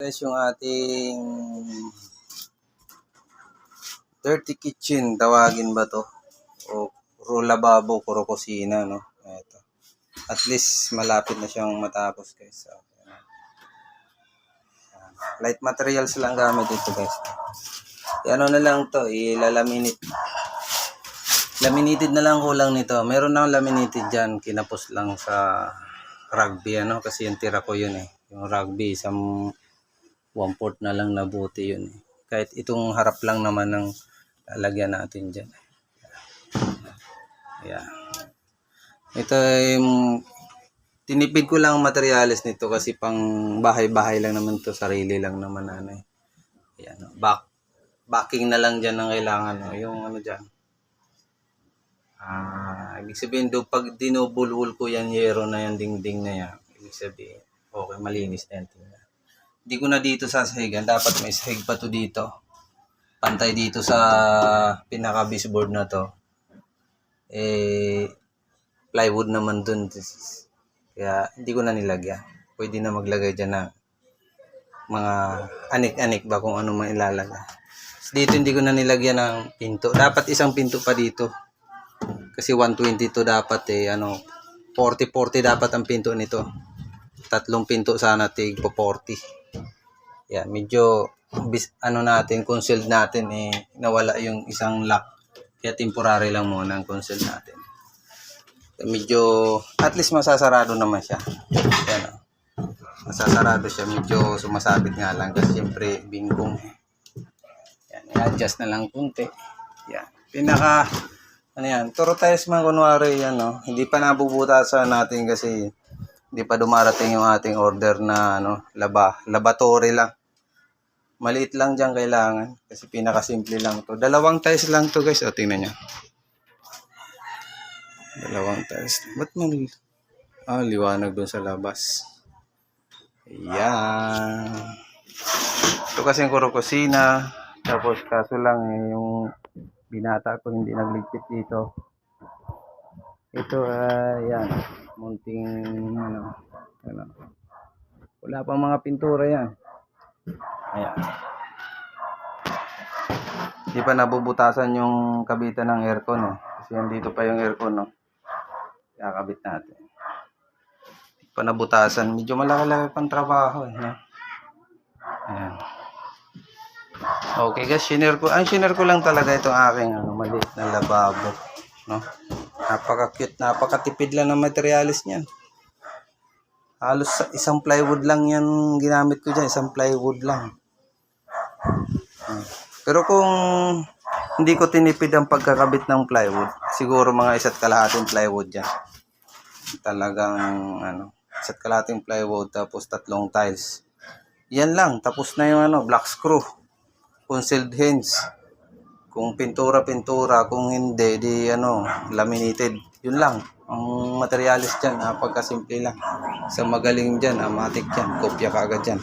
Guys, yung ating dirty kitchen, tawagin ba to? O lababo, puro kusina, no? Ito. At least, malapit na siyang matapos, guys. So, light materials lang gamit dito, guys. Ano na lang to, ilalaminate. Laminated na lang kulang nito. Meron na laminated dyan, kinapos lang sa rugby, ano? Kasi yung tira ko yun eh. Yung rugby, isang 1/4 na lang na buti yun eh. Kahit itong harap lang naman ng lalagyan natin dyan. Ayan. Ito ay tinipid ko lang materials nito kasi pang bahay-bahay lang naman to, sarili lang naman ano eh. Ayan, backing na lang dyan ang kailangan, no? Yung ano dyan. Ibig sabihin do pag dinubulwul ko yan yero na yan, dingding na yan, ibig sabihin okay, malinis na yan. Hindi ko na dito sasahigan, dapat may sahig pa to dito. Pantay dito sa pinaka baseboard na to. Plywood naman dun. Kaya hindi ko na nilagyan. Pwede na maglagay dyan ng mga anik-anik ba kung ano man ilalagay. Dito hindi ko na nilagyan ng pinto. Dapat isang pinto pa dito. Kasi 122 dapat eh. 40-40 dapat ang pinto nito. 3 pinto sana tig po 40. Yan, medyo natin, concealed natin eh, nawala yung isang lock. Kaya temporary lang muna ang concealed natin. Medyo, at least masasarado naman siya. Yan, masasarado siya, medyo sumasabit nga lang kasi siyempre bingkong. Yan, i-adjust na lang kunti. Yan, turo tiles man kunwari yan, no? Hindi pa nabubutasan natin kasi hindi pa dumarating yung ating order na laboratory lang. Maliit lang dyan kailangan kasi pinakasimple lang to. 2 tiles lang to, guys. O, tingnan nyo. 2 tiles. Ba't man? Liwanag dun sa labas. Ayan. Ito kasi yung kusina. Tapos kaso lang yung binata ko hindi nagligpit dito. Ito yan. Munting wala pang mga pintura yan. Ayan. Hindi pa nabubutasan yung kabitan ng aircon, no? Kasi dito pa yung aircon, no? Kakabit natin. Hindi pa nabutasan. Medyo malaki-laki pang trabaho, eh, no? Ayan. Okay, guys, shinare ko lang talaga itong aking maliit na lababo, no? Napaka-cute, napakatipid lang ng materialis niyan. Halos isang plywood lang yan ginamit ko dyan, isang plywood lang. Pero kung hindi ko tinipid ang pagkakabit ng plywood, siguro mga 1.5 plywood dyan. Talagang 1.5 plywood tapos 3 tiles. Yan lang, tapos na yung black screw, concealed hinge. Kung pintura, kung hindi, di laminated. Yun lang. Ang materialis dyan, napagkasimple lang. Sa magaling dyan, amatic dyan, kopya ka agad dyan.